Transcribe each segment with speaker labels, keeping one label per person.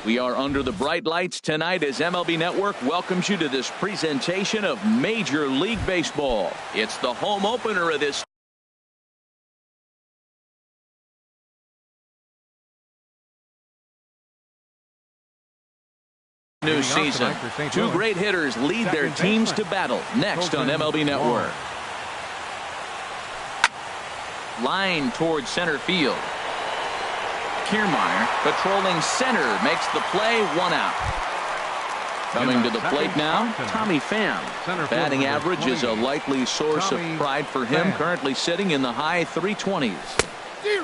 Speaker 1: We are under the bright lights tonight as MLB Network welcomes you to this presentation of Major League Baseball. It's the home opener of this new season. Two great hitters lead their teams to battle next on MLB Network. Line towards center field. Kiermaier patrolling center makes the play, 1 out. Coming to the plate now, Tommy Pham. Batting average is a likely source of pride for him, currently sitting in the high 320s.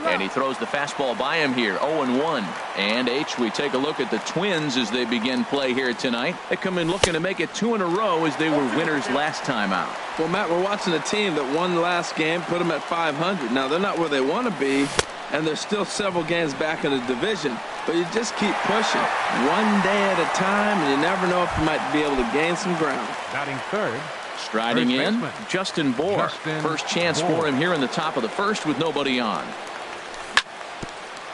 Speaker 1: And he throws the fastball by him here, 0-1. And we take a look at the Twins as they begin play here tonight. They come in looking to make it 2 in a row as they were winners last time out.
Speaker 2: Well, Matt, we're watching a team that won the last game, put them at 500. Now, they're not where they want to be, and they're still several games back in the division. But you just keep pushing one day at a time, and you never know if you might be able to gain some ground.
Speaker 3: Batting third.
Speaker 1: Striding in, Justin Bour. First chance for him here in the top of the first with nobody on.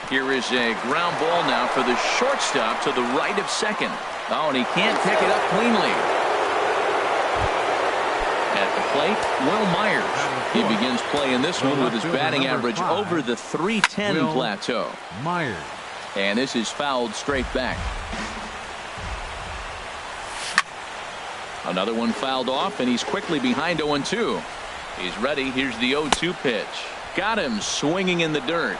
Speaker 1: Here is a ground ball now for the shortstop to the right of second. Oh, and he can't pick it up cleanly. At the plate, Wil Myers. He begins playing this one with his batting average over the 310 plateau.
Speaker 3: Myers.
Speaker 1: And this is fouled straight back. Another one fouled off, and he's quickly behind 0-2. He's ready. Here's the 0-2 pitch. Got him swinging in the dirt.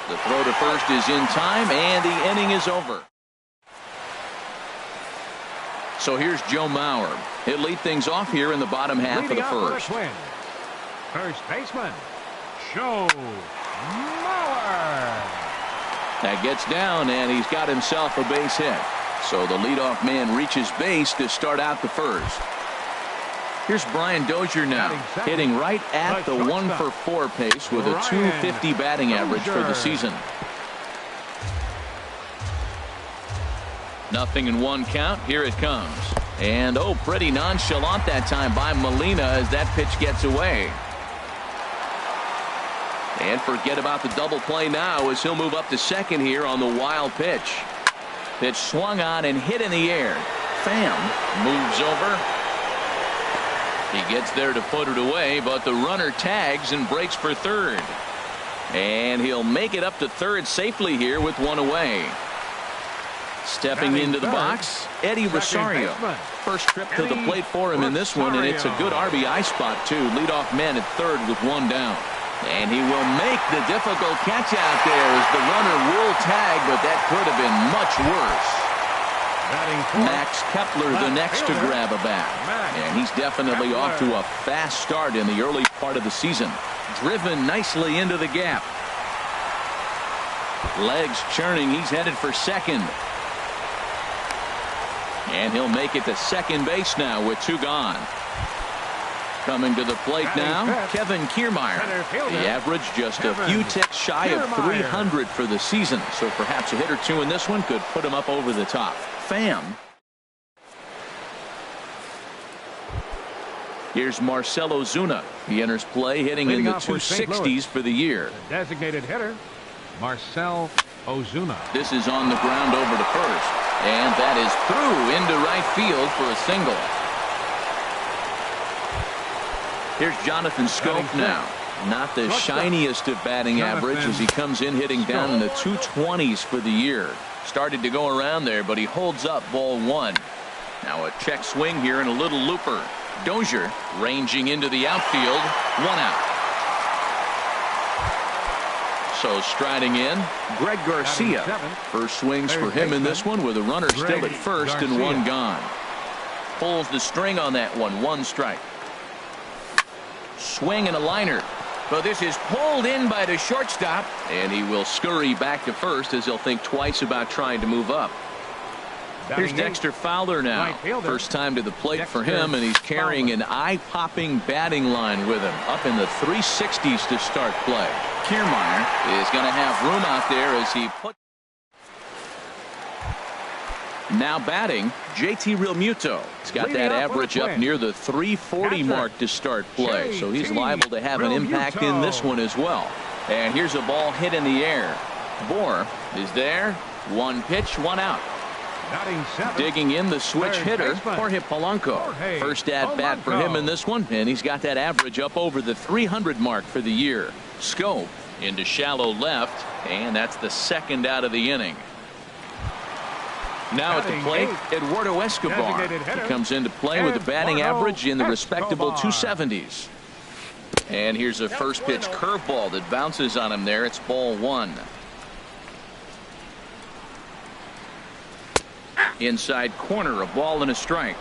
Speaker 1: The throw to first is in time, and the inning is over. So here's Joe Mauer. He'll lead things off here in the bottom half of the first.
Speaker 3: First baseman, Joe Mauer.
Speaker 1: That gets down, and he's got himself a base hit. So the leadoff man reaches base to start out the first. Here's Brian Dozier now, hitting right at the 1-for-4 pace with a .250 batting average for the season. 0-1 count. Here it comes. And pretty nonchalant that time by Molina as that pitch gets away. And forget about the double play now as he'll move up to second here on the wild pitch. Pitch swung on and hit in the air. Pham moves over. He gets there to put it away, but the runner tags and breaks for third. And he'll make it up to third safely here with one away. Stepping into the box, Eddie Rosario. First trip to the plate for him in this one, and it's a good RBI spot too. Leadoff man at third with one down. And he will make the difficult catch out there as the runner will tag, but that could have been much worse. Max Kepler the next to grab a bat. And he's definitely off to a fast start in the early part of the season. Driven nicely into the gap. Legs churning. He's headed for second. And he'll make it to second base now with 2 gone. Coming to the plate now, Kevin Kiermaier. The average just a few ticks shy of 300 for the season. So perhaps a hit or two in this one could put him up over the top. Pham. Here's Marcell Ozuna. He enters play hitting in the 260s for the year.
Speaker 3: The designated hitter, Marcell Ozuna.
Speaker 1: This is on the ground over to first. And that is through into right field for a single. Here's Jonathan Schoop now. Not the shiniest of batting average as he comes in hitting down in the 220s for the year. Started to go around there, but he holds up ball 1. Now a check swing here and a little looper. Dozier ranging into the outfield. 1 out. So striding in, Greg Garcia. First swings for him in this one with a runner still at first and 1 gone. Pulls the string on that one. 1 strike. Swing and a liner. But this is pulled in by the shortstop, and he will scurry back to first as he'll think twice about trying to move up. Here's Dexter Fowler now. First time to the plate for him, and he's carrying an eye-popping batting line with him. Up in the 360s to start play. Kiermaier is going to have room out there as he puts. Now batting, JT Realmuto. He's got that average up near the 340 mark to start play, so he's liable to have an impact in this one as well. And here's a ball hit in the air. Bour is there, One pitch, one out.
Speaker 3: Batting seventh.
Speaker 1: Digging in the switch
Speaker 3: Third
Speaker 1: hitter,
Speaker 3: baseman.
Speaker 1: Jorge Polanco.
Speaker 3: Jorge
Speaker 1: First at bat for him in this one, and he's got that average up over the 300 mark for the year. Schoop into shallow left, and that's the second out of the inning. Now at the plate, Eduardo Escobar. He comes into play with a batting average in the respectable 270s. And here's a first pitch curveball that bounces on him there. It's ball one. Inside corner, a ball and a strike.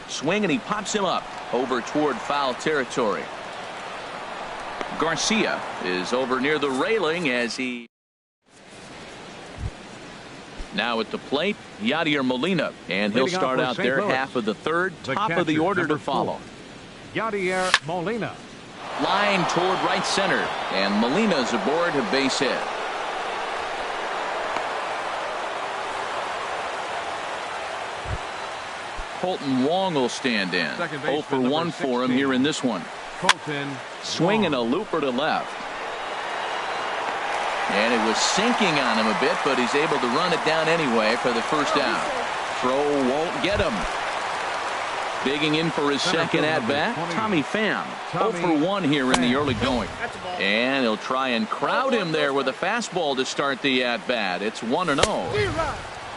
Speaker 1: Swing, and he pops him up over toward foul territory. Garcia is over near the railing as he. Now at the plate, Yadier Molina, and he'll start out there half of the third, top of the order to follow.
Speaker 3: Yadier Molina.
Speaker 1: Line toward right center, and Molina's aboard a base hit. Colton Wong will stand in. 0 for 1 for him here in this one.
Speaker 3: Colton
Speaker 1: Swinging a looper to left. And it was sinking on him a bit, but he's able to run it down anyway for the first out. Throw won't get him. Digging in for his second at bat, Tommy Pham. 0 for 1 here in the early going. And he'll try and crowd him there with a fastball to start the at bat. It's 1-0.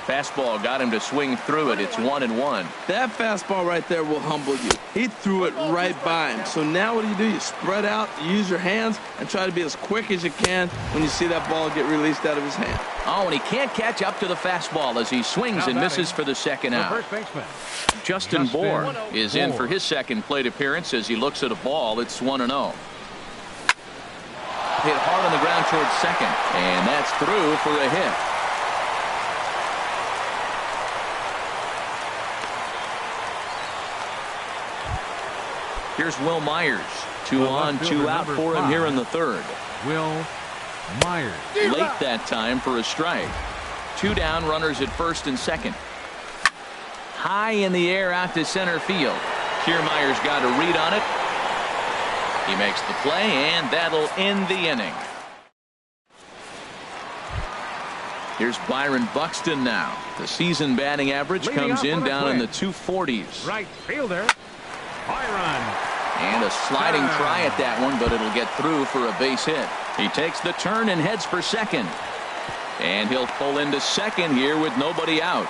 Speaker 1: Fastball got him to swing through it. It's 1-1.
Speaker 2: That fastball right there will humble you. He threw it right by him. So now what do? You spread out, you use your hands, and try to be as quick as you can when you see that ball get released out of his hand.
Speaker 1: Oh, and he can't catch up to the fastball as he swings and misses for the second out. Justin Bour is in for his second plate appearance as he looks at a ball. It's 1-0. Hit hard on the ground towards second, and that's through for a hit. Here's Will Myers. 2 on, 2 out for him here in the third.
Speaker 3: Will Myers.
Speaker 1: Late that time for a strike. 2 down, runners at first and second. High in the air out to center field. Kiermaier's got a read on it. He makes the play, and that'll end the inning. Here's Byron Buxton now. The season batting average comes in down in the 240s.
Speaker 3: Right fielder, Byron.
Speaker 1: And a sliding try at that one, but it'll get through for a base hit. He takes the turn and heads for second. And he'll pull into second here with nobody out.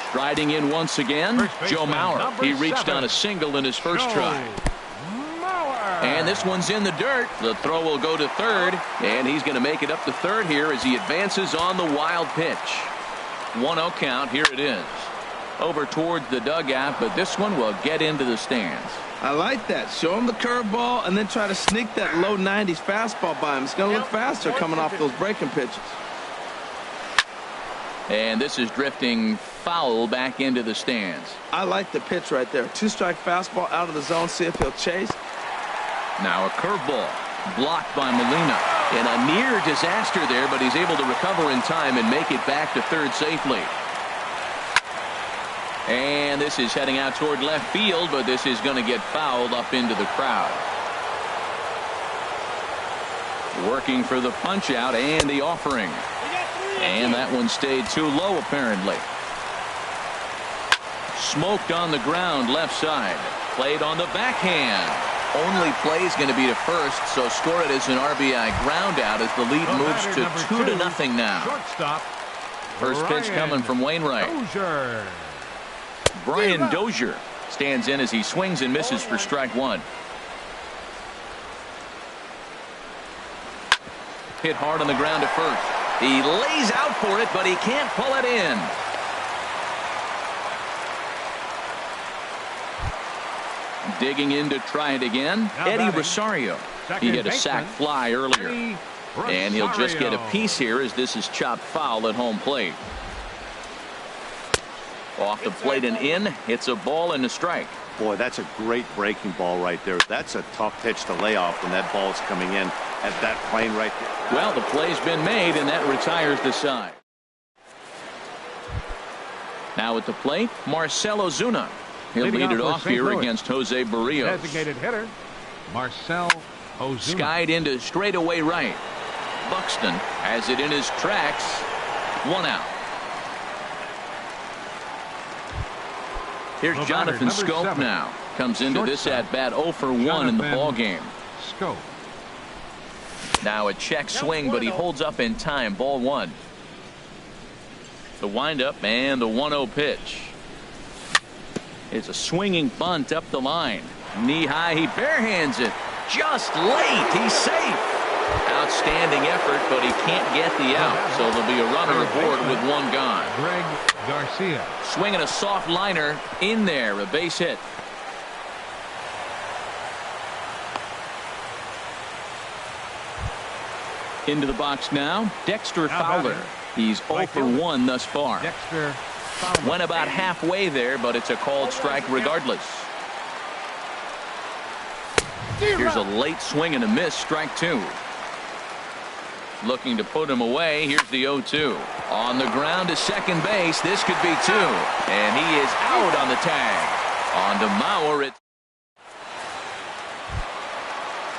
Speaker 1: Striding in once again, Joe Mauer. He reached on a single in his first try. And this one's in the dirt. The throw will go to third, and he's going to make it up to third here as he advances on the wild pitch. 1-0 count. Here it is. Over towards the dugout, but this one will get into the stands.
Speaker 2: I like that. Show him the curveball and then try to sneak that low 90s fastball by him. It's going to look faster coming off those breaking pitches.
Speaker 1: And this is drifting foul back into the stands.
Speaker 2: I like the pitch right there. 2-strike fastball out of the zone. See if he'll chase.
Speaker 1: Now a curveball blocked by Molina. And a near disaster there, but he's able to recover in time and make it back to third safely. And this is heading out toward left field, but this is going to get fouled up into the crowd. Working for the punch out and the offering. And that one stayed too low apparently. Smoked on the ground left side. Played on the backhand. Only play is going to be to first, so score it as an RBI ground out as the lead moves to 2-0 now.
Speaker 3: Shortstop.
Speaker 1: First pitch coming from Wainwright.
Speaker 3: Dozier.
Speaker 1: Brian Dozier stands in as he swings and misses for strike one. Hit hard on the ground to first. He lays out for it, but he can't pull it in. Digging in to try it again, Eddie Rosario. He hit a sac fly earlier. And he'll just get a piece here as this is chopped foul at home plate. Off the plate and in. It's a ball and a strike.
Speaker 4: Boy, that's a great breaking ball right there. That's a tough pitch to lay off when that ball's coming in at that plane right there.
Speaker 1: Well, the play's been made, and that retires the side. Now at the plate, Marcell Ozuna. He'll lead it off here against Jose Barrios.
Speaker 3: Designated hitter, Marcell Ozuna.
Speaker 1: Skied into straightaway right. Buxton has it in his tracks. 1 out. Here's
Speaker 3: The
Speaker 1: Jonathan
Speaker 3: batter, number
Speaker 1: Schoop
Speaker 3: 7.
Speaker 1: now. Comes into this
Speaker 3: Shortstop,
Speaker 1: at bat 0 for 1 in the
Speaker 3: Jonathan
Speaker 1: ball game.
Speaker 3: Schoop.
Speaker 1: Now a check swing, but he holds up in time. Ball 1. The windup and the 1-0 pitch. It's a swinging bunt up the line. Knee high, he barehands it. Just late, he's safe. Outstanding effort, but he can't get the out. So there'll be a runner aboard with 1 gone.
Speaker 3: Greg Garcia.
Speaker 1: Swinging a soft liner in there, a base hit. Into the box now, Dexter Fowler. He's 0 for 1 thus far.
Speaker 3: Dexter Fowler.
Speaker 1: Went about halfway there, but it's a called strike regardless. Here's a late swing and a miss, strike 2. Looking to put him away. Here's the 0-2. On the ground to second base. This could be 2. And he is out on the tag. On to Mauer.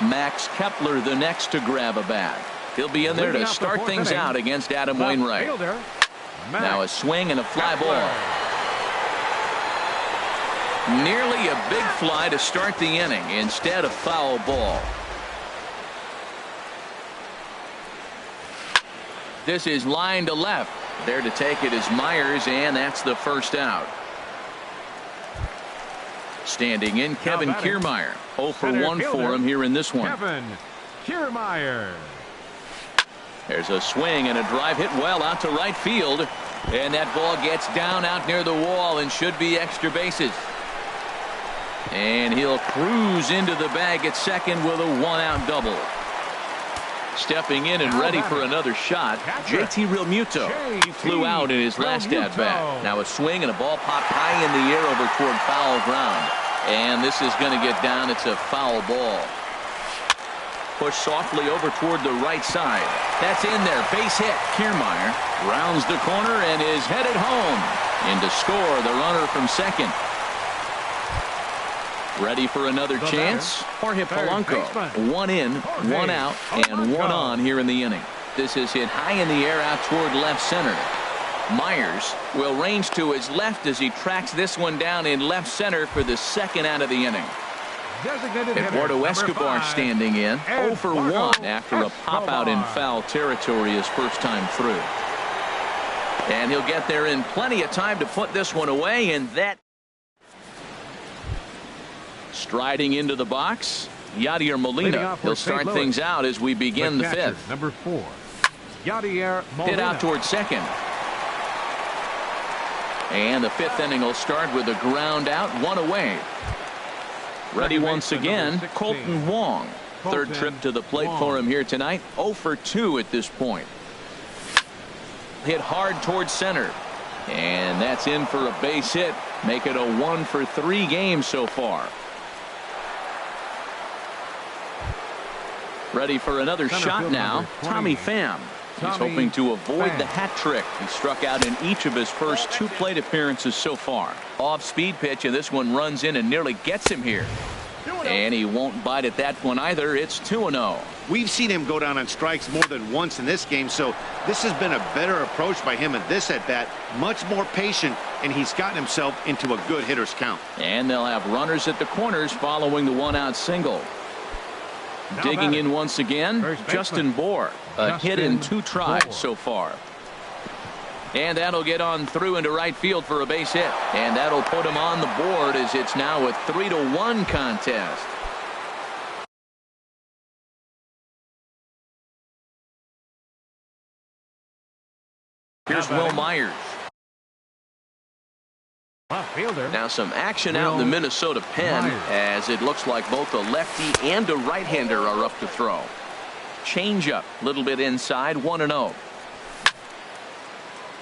Speaker 1: Max Kepler the next to grab a bat. He'll be in there to start things out against Adam Wainwright. Now a swing and a fly ball. Nearly a big fly to start the inning. Instead, a foul ball. This is line to left. There to take it is Myers, and that's the first out. Standing in, Kevin Kiermaier. 0 for 1 for him here in this one.
Speaker 3: Kevin Kiermaier.
Speaker 1: There's a swing and a drive hit well out to right field. And that ball gets down out near the wall and should be extra bases. And he'll cruise into the bag at second with a 1-out double. Stepping in and ready for another shot, JT Realmuto. He flew out in his last at-bat. Now a swing and a ball popped high in the air over toward foul ground. And this is going to get down. It's a foul ball. Pushed softly over toward the right side. That's in there. Base hit. Kiermaier rounds the corner and is headed home. In to score the runner from second. Ready for another chance? Jorge Polanco. 1 in, 1 out, and 1 on here in the inning. This is hit high in the air out toward left center. Myers will range to his left as he tracks this one down in left center for the second out of the inning. Eduardo Escobar standing in. 0 for 1 after a pop out in foul territory his first time through. And he'll get there in plenty of time to put this one away, and that. Striding into the box, Yadier Molina. He'll start things out as we begin the fifth.
Speaker 3: Number 4, Yadier Molina.
Speaker 1: Hit out toward second. And the fifth inning will start with a ground out, 1 away. Ready once again, Colton Wong. Third trip to the plate for him here tonight. 0 for 2 at this point. Hit hard towards center. And that's in for a base hit. Make it a 1 for 3 game so far. Ready for another shot now, Tommy Pham. He's hoping to avoid the hat trick. He struck out in each of his first 2 plate appearances so far. Off-speed pitch, and this one runs in and nearly gets him here. And he won't bite at that one either. It's 2-0.
Speaker 4: We've seen him go down on strikes more than once in this game, so this has been a better approach by him at this at-bat. Much more patient, and he's gotten himself into a good hitter's count.
Speaker 1: And they'll have runners at the corners following the 1-out single. Digging in once again, Justin Bour. A hit in 2 tries so far. And that'll get on through into right field for a base hit. And that'll put him on the board as it's now a 3-1 contest. Here's Will Myers. Now some action out in the Minnesota pen as it looks like both a lefty and a right-hander are up to throw. Changeup, a little bit inside, 1-0.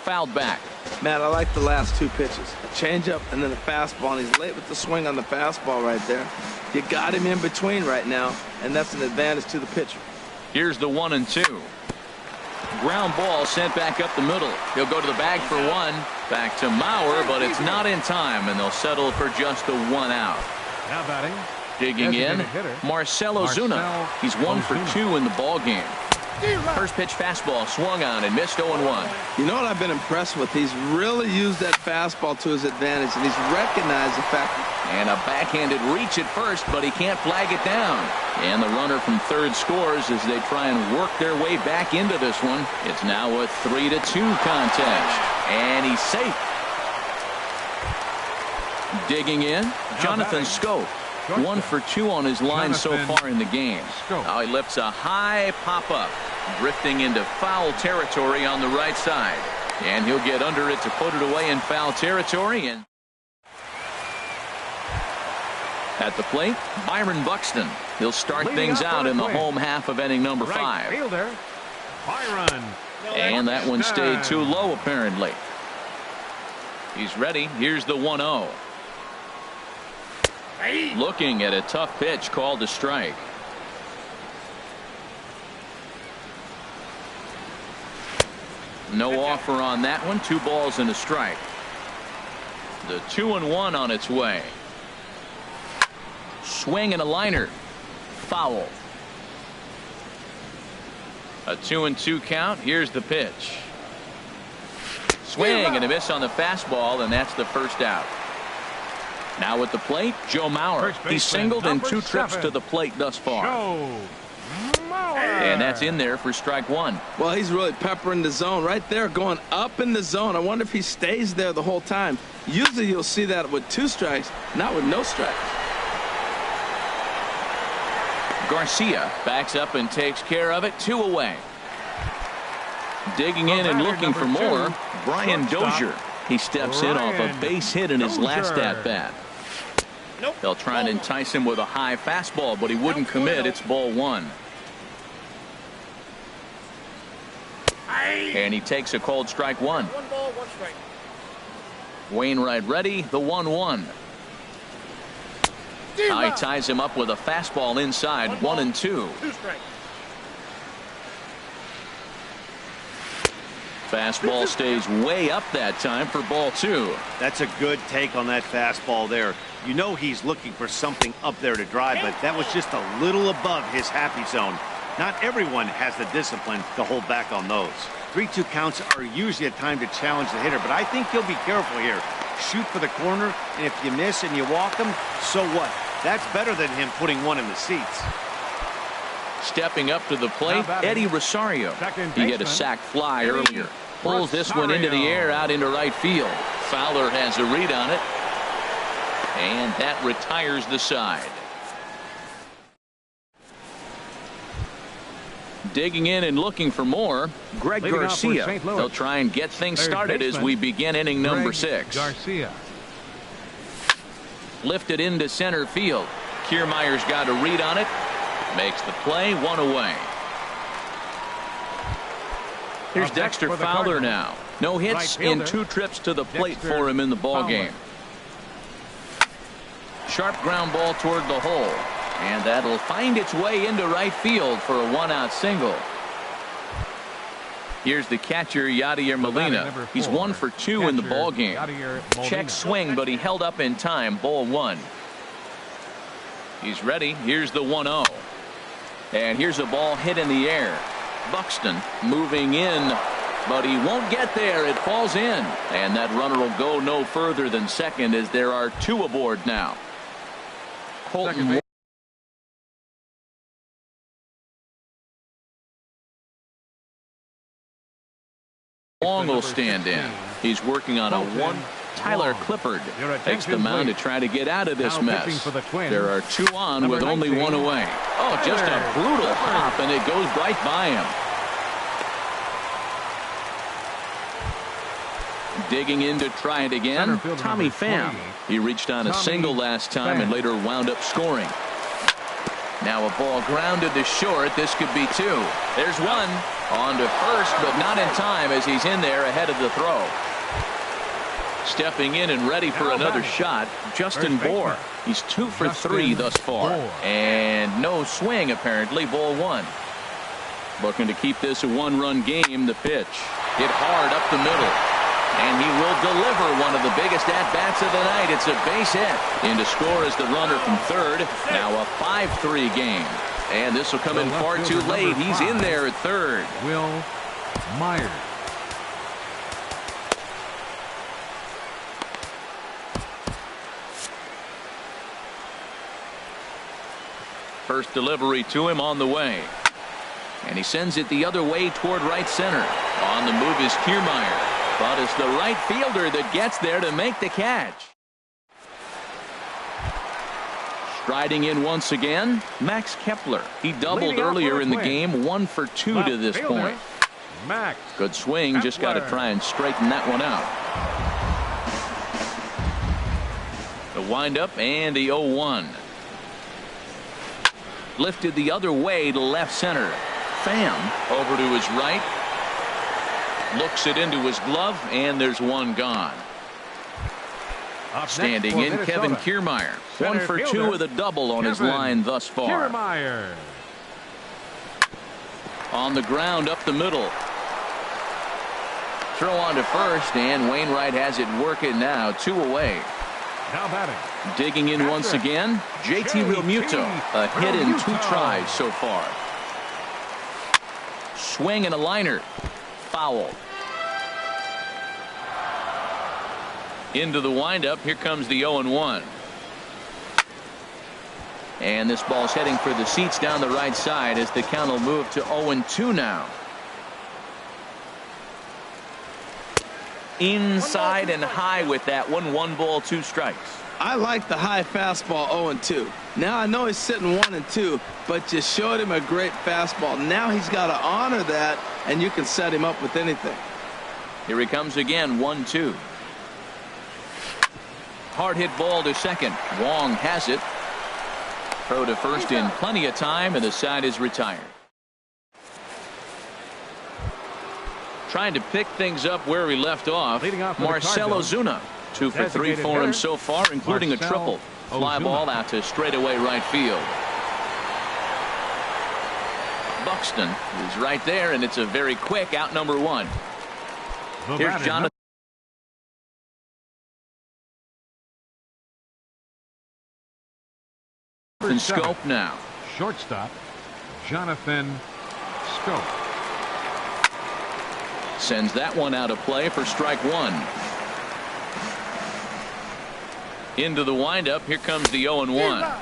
Speaker 1: Fouled back.
Speaker 2: Matt, I like the last 2 pitches. A changeup and then a fastball, and he's late with the swing on the fastball right there. You got him in between right now, and that's an advantage to the pitcher.
Speaker 1: Here's the 1-2. Ground ball sent back up the middle. He'll go to the bag for 1. Back to Mauer, but it's not in time, and they'll settle for just a 1 out.
Speaker 3: Now batting,
Speaker 1: Digging in, Marcell Ozuna. He's 1 for 2 in the ball game. First pitch fastball swung on and missed 0-1.
Speaker 2: You know what I've been impressed with? He's really used that fastball to his advantage, and he's recognized the fact.
Speaker 1: And a backhanded reach at first, but he can't flag it down. And the runner from third scores as they try and work their way back into this one. It's now a 3-2 contest. And he's safe. Digging in, Jonathan Schoop. 1 for 2 on his line so far in the game. Now he lifts a high pop-up, drifting into foul territory on the right side. And he'll get under it to put it away in foul territory. And at the plate, Byron Buxton. He'll start things out in the home half of inning number 5.
Speaker 3: Fielder, Byron.
Speaker 1: And that one stayed too low, apparently. He's ready. Here's the 1-0. Looking at a tough pitch called a strike. No offer on that one. 2 balls and a strike. The 2-1 on its way. Swing and a liner. Foul. A 2-2 count. Here's the pitch. Swing and a miss on the fastball, and that's the first out. Now at the plate, Joe Mauer. He's singled in 2 trips to the plate thus far. And that's in there for strike 1.
Speaker 2: Well, he's really peppering the zone right there, going up in the zone. I wonder if he stays there the whole time. Usually you'll see that with 2 strikes, not with no strikes.
Speaker 1: Garcia backs up and takes care of it. 2 away. Digging in and looking for more, Brian Dozier. He steps in off a base hit in his last at-bat. They'll try and entice him with a high fastball, but he wouldn't commit. It's ball 1. And he takes a cold strike 1.
Speaker 5: 1 ball, 1 strike.
Speaker 1: Wainwright ready, the 1-1. Now he ties him up with a fastball inside, 1-2.
Speaker 5: 2 strikes.
Speaker 1: Fastball stays way up that time for ball 2.
Speaker 4: That's a good take on that fastball there. You know he's looking for something up there to drive, but that was just a little above his happy zone. Not everyone has the discipline to hold back on those. 3-2 counts are usually a time to challenge the hitter, but I think he'll be careful here. Shoot for the corner, and if you miss and you walk him, so what? That's better than him putting one in the seats.
Speaker 1: Stepping up to the plate, Eddie Rosario. He had a sac fly earlier. Pulls this one into the air out into right field. Fowler has a read on it. And that retires the side. Digging in and looking for more, Greg Garcia. They'll try and get things started as we begin inning number 6.
Speaker 3: Garcia.
Speaker 1: Lifted into center field. Kiermaier's got a read on it. Makes the play, 1 away. Here's Dexter Fowler now. No hits in 2 trips to the plate for him in the ball game. Sharp ground ball toward the hole. And that'll find its way into right field for a 1-out single. Here's the catcher, Yadier Molina. He's 1 for 2 in the ball game. Check swing, but he held up in time. Ball 1. He's ready. Here's the 1-0. And here's a ball hit in the air. Buxton moving in, but he won't get there. It falls in. And that runner will go no further than second as there are 2 aboard now. Colton Long will stand in. He's working on a 1. Tyler Clippard takes the mound to try to get out of this mess. There are 2 on with only 1 away. Oh, just a brutal hop, and it goes right by him. Digging in to try it again, Tommy Pham. He reached on a single last time and later wound up scoring. Now a ball grounded to short. This could be 2. There's 1. On to first, but not in time as he's in there ahead of the throw. Stepping in and ready for another shot, Justin Bour. He's 2 for 3 thus far. And no swing, apparently. Ball 1. Looking to keep this a 1-run game. The pitch hit hard up the middle. And he will deliver one of the biggest at-bats of the night. It's a base hit. In to score is the runner from third. Now a 5-3 game. And this will come in far too late. He's in there at third.
Speaker 3: Will Myers.
Speaker 1: First delivery to him on the way. And he sends it the other way toward right center. On the move is Kiermaier. But it's the right fielder that gets there to make the catch. Striding in once again, Max Kepler. He doubled earlier in the game, 1 for 2 to this point.
Speaker 3: Max
Speaker 1: Good swing, just got to try and straighten that one out. The windup and the 0-1. Lifted the other way to left center. Pham over to his right. Looks it into his glove, and there's one gone. Standing in, Kevin Kiermaier. 1 for 2 with a double on his line thus far.
Speaker 3: Kiermaier.
Speaker 1: On the ground up the middle. Throw on to first, and Wainwright has it working now. 2 away.
Speaker 3: Now batting.
Speaker 1: Digging in once again, JT Realmuto. A hit in 2 tries so far. Swing and a liner. Foul. Into the windup. Here comes the 0-1. And this ball's heading for the seats down the right side as the count will move to 0-2 now. Inside and high with that one. 1 ball, 2 strikes.
Speaker 2: I like the high fastball 0-2. Now I know he's sitting 1-2, but you showed him a great fastball. Now he's got to honor that, and you can set him up with anything.
Speaker 1: Here he comes again, 1-2. Hard hit ball to second. Wong has it. Throw to first in plenty of time, and the side is retired. Trying to pick things up where we left off. Marcell Ozuna. 2 for 3 for him so far, including a triple. Fly ball out to straightaway right field. Buxton is right there, and it's a very quick out number 1. Here's Jonathan Schoop now.
Speaker 3: Shortstop Jonathan Schoop.
Speaker 1: Sends that one out of play for strike 1. Into the windup. Here comes the 0-1.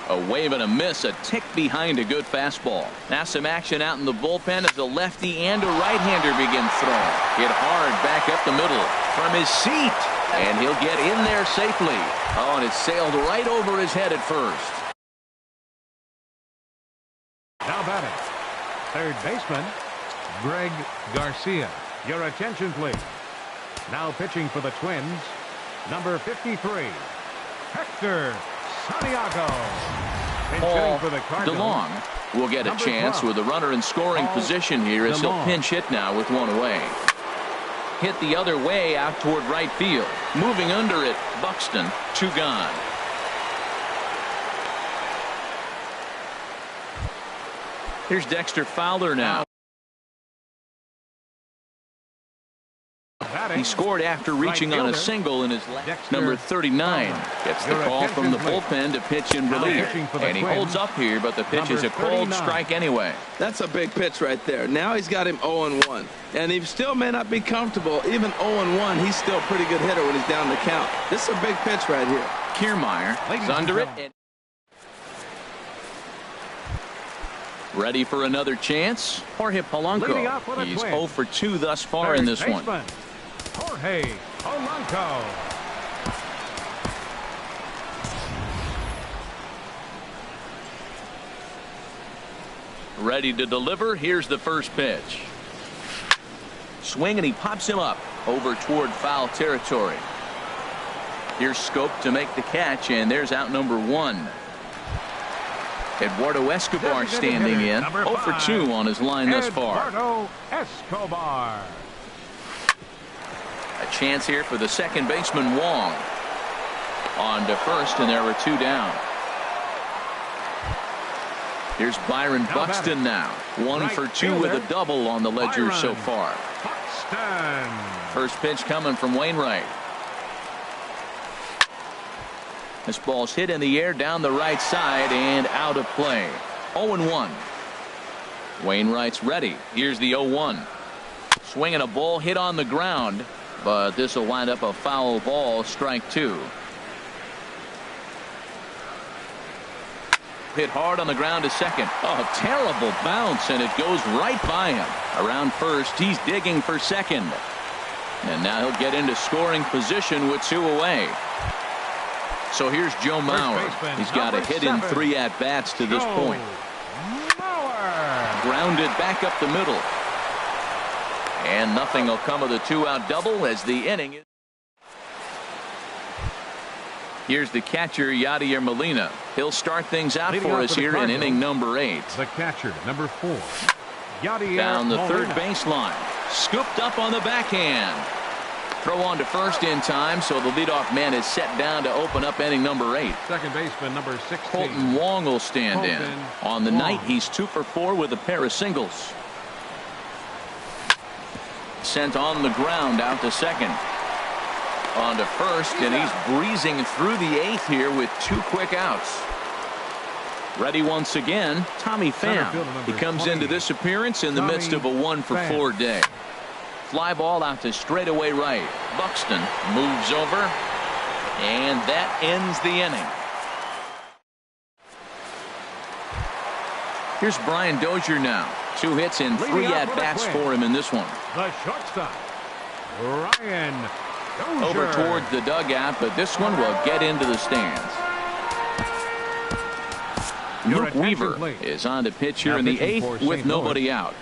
Speaker 1: A wave and a miss, a tick behind a good fastball. Now some action out in the bullpen as a lefty and a right-hander begin throwing. Hit hard back up the middle from his seat, and he'll get in there safely. Oh, and it sailed right over his head at first.
Speaker 3: Now batting, third baseman Greg Garcia. Your attention, please. Now pitching for the Twins, number 53, Hector Santiago.
Speaker 1: Paul DeLong will get a chance with a runner in scoring position here as he'll pinch hit now with 1 away. Hit the other way out toward right field. Moving under it, Buxton. 2 gone. Here's Dexter Fowler now. He scored after reaching on a single in his last. Number 39 gets the call from the bullpen to pitch in relief. And he holds up here, but the pitch is a cold strike anyway.
Speaker 2: That's a big pitch right there. Now he's got him 0-1. And he still may not be comfortable. Even 0-1, he's still a pretty good hitter when he's down the count. This is a big pitch right here.
Speaker 1: Kiermaier is under it. And ready for another chance. Jorge Polanco. He's 0 for 2 thus far in this one.
Speaker 3: Jorge Polanco.
Speaker 1: Ready to deliver. Here's the first pitch. Swing, and he pops him up over toward foul territory. Here's Schoop to make the catch, and there's out number 1. Eduardo Escobar standing in. 0 for 2 on his line thus far.
Speaker 3: Eduardo Escobar.
Speaker 1: A chance here for the second baseman, Wong. On to first, and there were 2 down. Here's Byron Buxton now. 1 for 2 with a double on the ledger so far.
Speaker 3: Buxton.
Speaker 1: First pitch coming from Wainwright. This ball's hit in the air down the right side and out of play. 0-1. Wainwright's ready. Here's the 0-1. Swinging a ball hit on the ground, but this will wind up a foul ball. Strike two. Hit hard on the ground to second. Oh, terrible bounce, and it goes right by him. Around first, he's digging for second. And now he'll get into scoring position with two away. So here's Joe Mauer. He's got a hit in 3 at-bats to this point. Grounded back up the middle. And nothing will come of the 2-out double as the inning is. Here's the catcher, Yadier Molina. He'll start things out for us here in inning number 8.
Speaker 3: The catcher, number 4. Yadier
Speaker 1: Down the
Speaker 3: Molina.
Speaker 1: third baseline. Scooped up on the backhand. Throw on to first in time, so the leadoff man is set down to open up inning number 8.
Speaker 3: Second baseman, number 16.
Speaker 1: Colton Wong will stand in.
Speaker 3: Colton
Speaker 1: On the
Speaker 3: Wong.
Speaker 1: night, he's 2 for 4 with a pair of singles. Sent on the ground out to second. On to first, and he's breezing through the 8th here with 2 quick outs. Ready once again, Tommy Pham. He comes into this appearance in the midst of a 1 for 4 day. Fly ball out to straightaway right. Buxton moves over, and that ends the inning. Here's Brian Dozier now. 2 hits and 3 at-bats for him in this one.
Speaker 3: The shortstop, Brian Dozier.
Speaker 1: Over towards the dugout, but this one will get into the stands.
Speaker 3: Your
Speaker 1: Luke
Speaker 3: attention,
Speaker 1: Weaver
Speaker 3: please.
Speaker 1: is on to pitch here
Speaker 3: Now
Speaker 1: in the
Speaker 3: pitching
Speaker 1: 8th
Speaker 3: for
Speaker 1: with
Speaker 3: St.
Speaker 1: nobody
Speaker 3: Louis.
Speaker 1: out.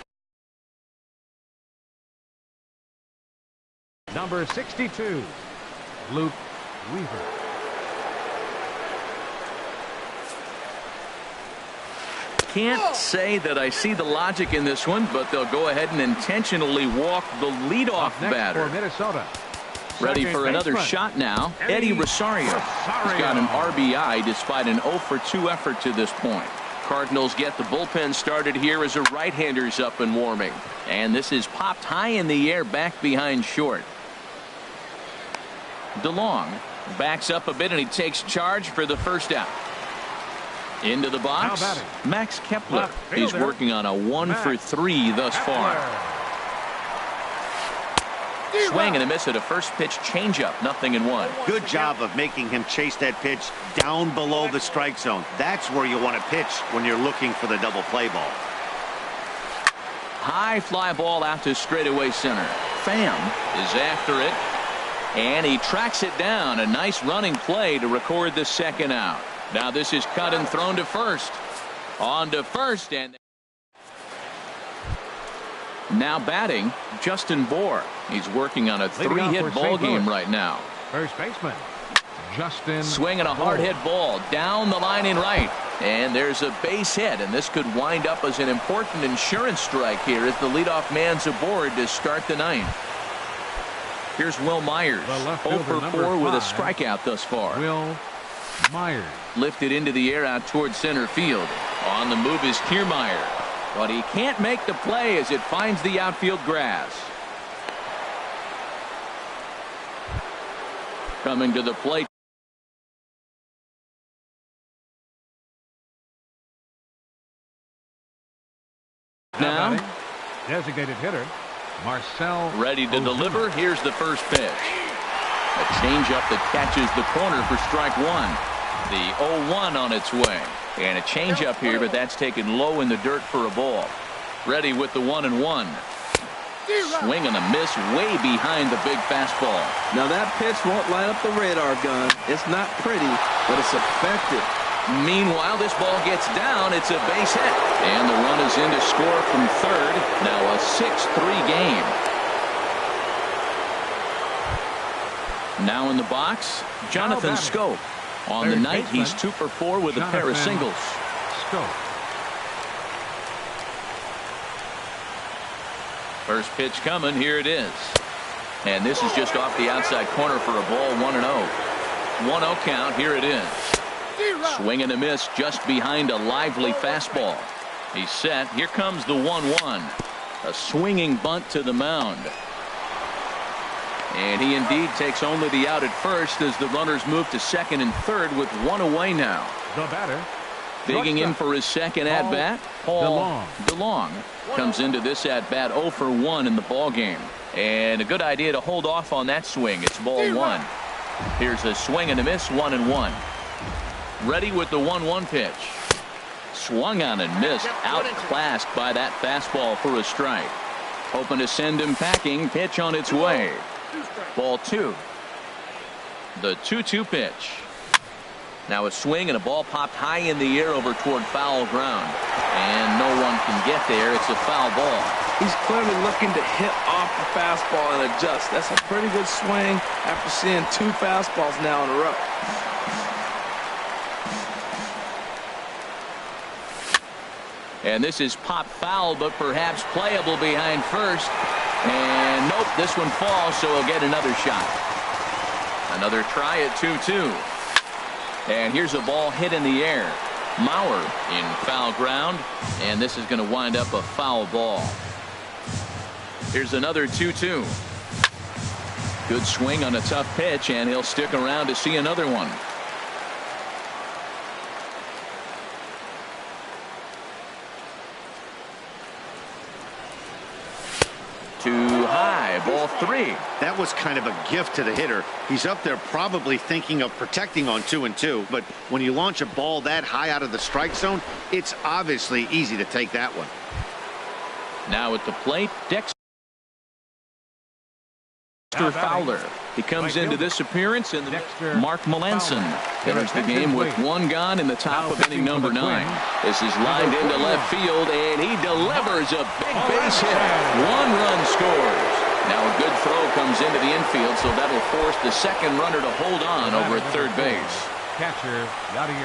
Speaker 3: Number 62, Luke Weaver.
Speaker 1: Can't say that I see the logic in this one, but they'll go ahead and intentionally walk the leadoff
Speaker 3: Up next
Speaker 1: batter.
Speaker 3: for Minnesota.
Speaker 1: Ready
Speaker 3: Second
Speaker 1: for another
Speaker 3: baseman,
Speaker 1: shot now.
Speaker 3: Eddie
Speaker 1: Eddie Rosario. He's got an RBI despite an 0 for 2 effort to this point. Cardinals get the bullpen started here as a right-hander's up and warming. And this is popped high in the air back behind short. DeLong backs up a bit and he takes charge for the first out. Into the box,
Speaker 3: Now batting.
Speaker 1: Max Kepler.
Speaker 3: Left
Speaker 1: He's
Speaker 3: fielder,
Speaker 1: working on a 1 for
Speaker 3: Max
Speaker 1: 3 thus far.
Speaker 3: Kepler.
Speaker 1: Swing and a miss at a first pitch changeup. 0-1.
Speaker 4: Good job of making him chase that pitch down below the strike zone. That's where you want to pitch when you're looking for the double play ball.
Speaker 1: High fly ball out to straightaway center. Pham is after it, and he tracks it down. A nice running play to record the second out. Now this is cut and thrown to first. On to first, and now batting, Justin Bour. He's working on a
Speaker 3: Leading off
Speaker 1: 3-hit
Speaker 3: for
Speaker 1: ball
Speaker 3: St.
Speaker 1: game
Speaker 3: Louis.
Speaker 1: right now.
Speaker 3: First baseman, Justin.
Speaker 1: Swinging a hard hit ball down the line in right. And there's a base hit, and this could wind up as an important insurance strike here as the leadoff man's aboard to start the 9th. Here's Will Myers,
Speaker 3: The left
Speaker 1: 0
Speaker 3: fielder,
Speaker 1: for
Speaker 3: number
Speaker 1: 4 with a
Speaker 3: 5,
Speaker 1: strikeout thus far.
Speaker 3: Will Myers.
Speaker 1: Lifted into the air out towards center field. On the move is Kiermaier, but he can't make the play as it finds the outfield grass. Coming to the plate. Now
Speaker 3: batting, designated hitter, Marcell.
Speaker 1: ready to
Speaker 3: Ozuna.
Speaker 1: deliver. Here's the first pitch. A changeup that catches the corner for strike 1. The 0-1 on its way. And a changeup here, but that's taken low in the dirt for a ball. Ready with the 1-1. Swing and a miss way behind the big fastball.
Speaker 2: Now that pitch won't light up the radar gun. It's not pretty, but it's effective.
Speaker 1: Meanwhile, this ball gets down. It's a base hit. And the run is in to score from third. Now a 6-3 game. Now in the box, Jonathan
Speaker 3: batting.
Speaker 1: Schoop. On the
Speaker 3: Third
Speaker 1: night,
Speaker 3: baseman,
Speaker 1: he's 2 for 4 with a pair of
Speaker 3: Jonathan
Speaker 1: singles.
Speaker 3: Schoop.
Speaker 1: First pitch coming. Here it is. And this is just off the outside corner for a ball. 1-0. 1-0 count. Here it is. Swing and a miss just behind a lively fastball. He's set. Here comes the 1-1. A swinging bunt to the mound. And he indeed takes only the out at first as the runners move to second and third with one away now.
Speaker 3: The batter.
Speaker 1: Digging in for his second at-bat, Paul DeLong comes into this at-bat 0 for 1 in the ball game. And a good idea to hold off on that swing. It's ball one. Here's a swing and a miss, 1-1. Ready with the 1-1 pitch. Swung on and missed, outclassed by that fastball for a strike. Hoping to send him packing, pitch on its way. Ball two. The 2-2 pitch. Now a swing and a ball popped high in the air over toward foul ground. And no one can get there. It's a foul ball.
Speaker 2: He's clearly looking to hit off the fastball and adjust. That's a pretty good swing after seeing 2 fastballs now in a row.
Speaker 1: And this is popped foul, but perhaps playable behind first. And nope, this one falls, so he'll get another shot. Another try at 2-2. And here's a ball hit in the air. Mauer in foul ground, and this is going to wind up a foul ball. Here's another 2-2. Good swing on a tough pitch, and he'll stick around to see another one. Too high, ball 3.
Speaker 4: That was kind of a gift to the hitter. He's up there probably thinking of protecting on 2-2, but when you launch a ball that high out of the strike zone, it's obviously easy to take that one.
Speaker 1: Now at the plate, Dexter Fowler. He comes into this appearance, and Mark Melanson enters the game with 1 gone in the top of inning number 9. This is lined into left field, and he delivers a big base hit. 1 run scores. Now a good throw comes into the infield, so that'll force the second runner to hold on over at third base.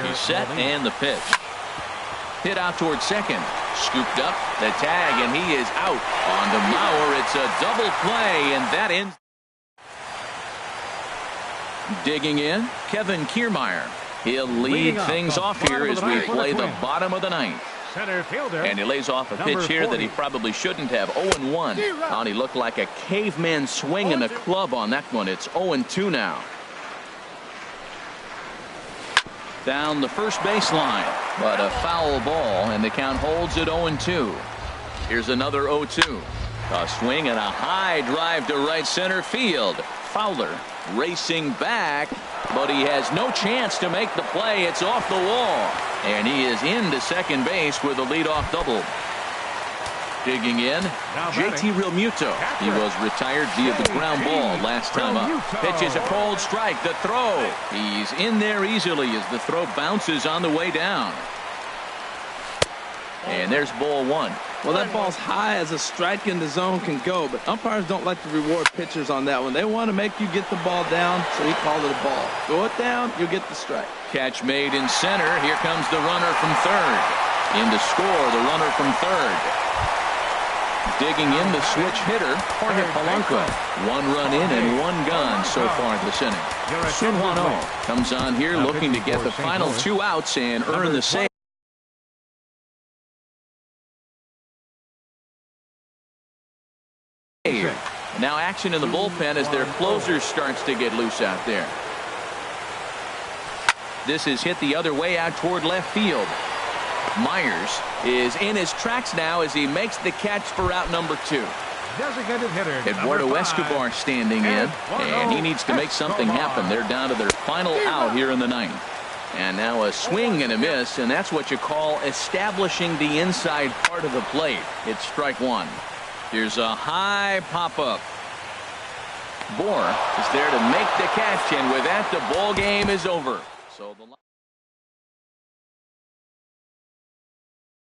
Speaker 1: He's set, and the pitch. Hit out towards second. Scooped up, the tag, and he is out. On to Mauer. It's a double play, and that ends. Digging in, Kevin Kiermaier. He'll lead things off here as we play the bottom of the 9th. And he lays off a pitch here that he probably shouldn't have. 0-1. And he looked like a caveman swinging a club on that one. It's 0-2 now. Down the first baseline, but a foul ball, and the count holds at 0-2. Here's another 0-2. A swing and a high drive to right center field. Fowler racing back, but he has no chance to make the play. It's off the wall, and he is into second base with a leadoff double. Digging in, JT Realmuto. He was retired via the ground ball last time up. Pitches a cold strike. The throw. He's in there easily as the throw bounces on the way down. And there's ball 1.
Speaker 2: Well, that ball's high as a strike in the zone can go, but umpires don't like to reward pitchers on that one. They want to make you get the ball down, so he called it a ball. Go it down, you'll get the strike.
Speaker 1: Catch made in center. Here comes the runner from third. In to score, the runner from third. Digging in, the switch hitter, Jorge Polanco. 1 run in and 1 gone so far this inning. Sun Hwan Oh comes on here looking to get the final 2 outs and earn the save. Now action in the bullpen as their closer starts to get loose out there. This is hit the other way out toward left field. Myers is in his tracks now as he makes the catch for out number 2.
Speaker 3: Designated hitter
Speaker 1: Eduardo Escobar standing in, and he needs to make something happen. They're down to their final out here in the 9th. And now a swing and a miss, and that's what you call establishing the inside part of the plate. It's strike 1. Here's a high pop-up. Bohr is there to make the catch, and with that, the ball game is over. So the